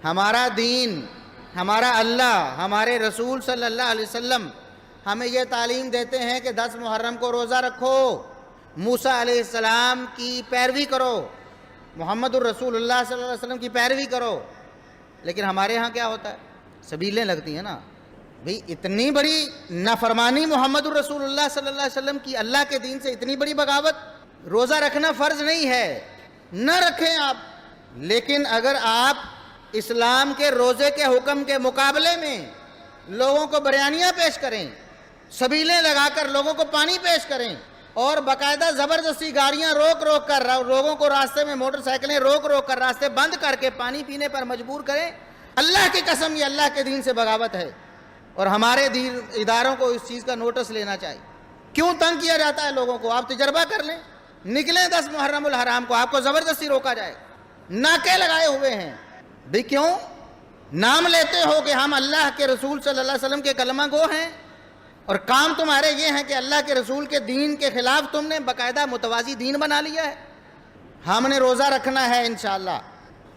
ہمارا دین، ہمارا اللہ، ہمارے رسول صلی اللہ علیہ وسلم ہمیں یہ تعلیم دیتے ہیں کہ 10 محرم کو روزہ رکھو، موسیٰ علیہ السلام کی پیروی کرو، محمد الرسول اللہ صلی اللہ علیہ وسلم کی پیروی کرو۔ لیکن ہمارے ہاں کیا ہوتا ہے؟ سبیلیں لگتی ہیں نا بھئی، اتنی بڑی نافرمانی محمد الرسول اللہ صلی اللہ علیہ وسلم کی، اللہ کے دین سے اتنی بڑی بغاوت۔ روزہ رکھنا فرض نہیں ہے، نہ رکھیں آپ، لیکن اگر آپ اسلام کے روزے کے حکم کے مقابلے میں لوگوں کو بریانیاں پیش کریں، سبیلیں لگا کر لوگوں کو پانی پیش کریں، اور باقاعدہ زبردستی گاڑیاں روک روک کر لوگوں کو راستے میں، موٹر سائیکلیں روک روک کر راستے بند کر کے پانی پینے پر مجبور کریں، اللہ کی قسم یہ اللہ کے دین سے بغاوت ہے، اور ہمارے دین اداروں کو اس چیز کا نوٹس لینا چاہیے۔ کیوں تنگ کیا جاتا ہے لوگوں کو؟ آپ تجربہ کر لیں، نکلیں 10 محرم الحرام کو، آپ کو زبردستی روکا جائے، ناکے لگائے ہوئے ہیں۔ بھی کیوں؟ نام لیتے ہو کہ ہم اللہ کے رسول صلی اللہ علیہ وسلم کے کلمہ گو ہیں، اور کام تمہارے یہ ہیں کہ اللہ کے رسول کے دین کے خلاف تم نے باقاعدہ متوازی دین بنا لیا ہے۔ ہم نے روزہ رکھنا ہے انشاءاللہ،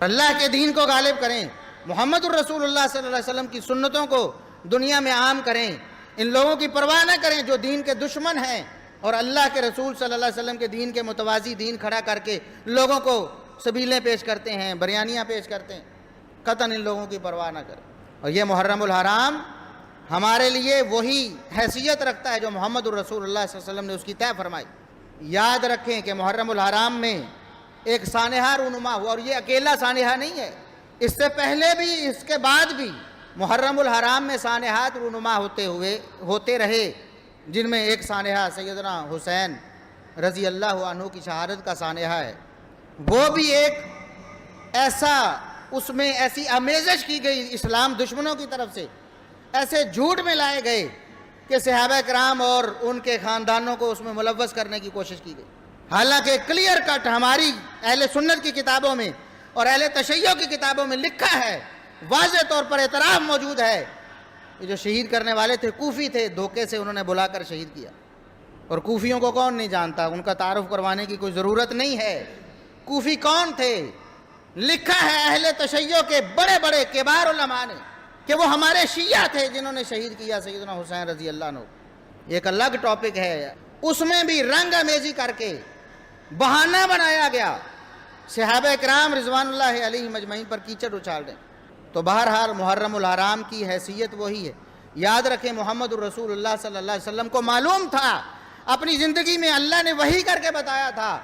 اللہ کے دین کو غالب کریں، محمد الرسول اللہ صلی اللہ علیہ وسلم کی سنتوں کو دنیا میں عام کریں، ان لوگوں کی پرواہ نہ کریں جو دین کے دشمن ہیں، اور اللہ کے رسول صلی اللہ علیہ وسلم کے دین کے متوازی دین کھڑا کر کے لوگوں کو سبیلیں پیش کرتے ہیں، بریانیاں پیش کرتے ہیں، قطعاً ان لوگوں کی پرواہ نہ کریں۔ اور یہ محرم الحرام ہمارے لیے وہی حیثیت رکھتا ہے جو محمد الرسول اللہ صلی اللہ علیہ وسلم نے اس کی طے فرمائی۔ یاد رکھیں کہ محرم الحرام میں ایک سانحہ رونما ہوا، اور یہ اکیلا سانحہ نہیں ہے، اس سے پہلے بھی اس کے بعد بھی محرم الحرام میں سانحات رونما ہوتے رہے، جن میں ایک سانحہ سیدنا حسین رضی اللہ عنہ کی شہادت کا سانحہ ہے۔ وہ بھی ایک ایسا، اس میں ایسی آمیزش کی گئی اسلام دشمنوں کی طرف سے، ایسے جھوٹ میں لائے گئے کہ صحابہ کرام اور ان کے خاندانوں کو اس میں ملوث کرنے کی کوشش کی گئی، حالانکہ کلیئر کٹ ہماری اہل سنت کی کتابوں میں اور اہل تشیع کی کتابوں میں لکھا ہے، واضح طور پر اعتراف موجود ہے۔ یہ جو شہید کرنے والے تھے کوفی تھے، دھوکے سے انہوں نے بلا کر شہید کیا، اور کوفیوں کو کون نہیں جانتا؟ ان کا تعارف کروانے کی کوئی ضرورت نہیں ہے۔ کوفی کون تھے؟ لکھا ہے اہل تشیع کے بڑے بڑے کبار علماء نے کہ وہ ہمارے شیعہ تھے جنہوں نے شہید کیا سیدنا حسین رضی اللہ عنہ۔ ایک الگ ٹاپک ہے، اس میں بھی رنگ آمیزی کر کے بہانہ بنایا گیا صحابہ کرام رضوان اللہ علیہم اجمعین پر کیچڑ اچھال دیں۔ تو بہرحال محرم الحرام کی حیثیت وہی ہے۔ یاد رکھیں محمد الرسول اللہ صلی اللہ علیہ وسلم کو معلوم تھا، اپنی زندگی میں اللہ نے وحی کر کے بتایا تھا،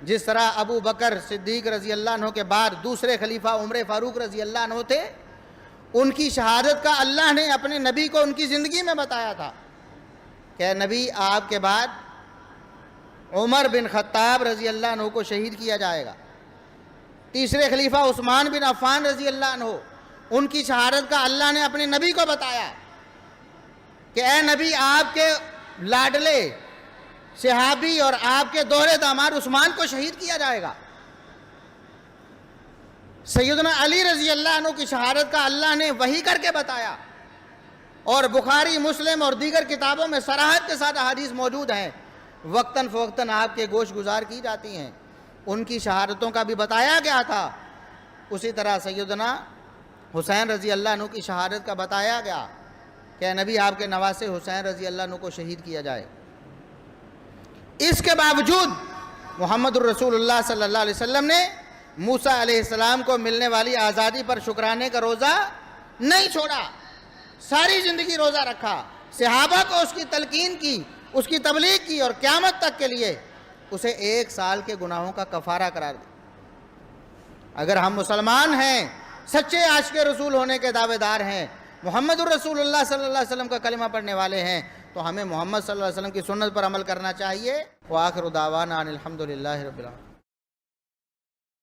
جس طرح ابو بکر صدیق رضی اللہ عنہ کے بعد دوسرے خلیفہ عمر فاروق رضی اللہ عنہ تھے، ان کی شہادت کا اللہ نے اپنے نبی کو ان کی زندگی میں بتایا تھا کہ نبی آپ کے بعد عمر بن خطاب رضی اللہ عنہ کو شہید کیا جائے گا۔ تیسرے خلیفہ عثمان بن عفان رضی اللہ عنہ، ان کی شہادت کا اللہ نے اپنے نبی کو بتایا کہ اے نبی، آپ کے لاڈلے صحابی اور آپ کے دوہرے داماد عثمان کو شہید کیا جائے گا۔ سیدنا علی رضی اللہ عنہ کی شہادت کا اللہ نے وحی کر کے بتایا، اور بخاری مسلم اور دیگر کتابوں میں صراحت کے ساتھ احادیث موجود ہیں، وقتاً فوقتاً آپ کے گوش گزار کی جاتی ہیں، ان کی شہادتوں کا بھی بتایا گیا تھا۔ اسی طرح سیدنا حسین رضی اللہ عنہ کی شہادت کا بتایا گیا کہ نبی آپ کے نواسے حسین رضی اللہ عنہ کو شہید کیا جائے۔ اس کے باوجود محمد الرسول اللہ صلی اللہ علیہ وسلم نے موسیٰ علیہ السلام کو ملنے والی آزادی پر شکرانے کا روزہ نہیں چھوڑا، ساری زندگی روزہ رکھا، صحابہ کو اس کی تلقین کی، اس کی تبلیغ کی، اور قیامت تک کے لیے اسے 1 سال کے گناہوں کا کفارہ قرار دیا۔ اگر ہم مسلمان ہیں، سچے عاشق رسول ہونے کے دعوے دار ہیں، محمد الرسول اللہ صلی اللہ علیہ وسلم کا کلمہ پڑھنے والے ہیں، تو ہمیں محمد صلی اللہ علیہ وسلم کی سنت پر عمل کرنا چاہیے۔ وآخر دعوانا ان الحمدللہ رب العالمین۔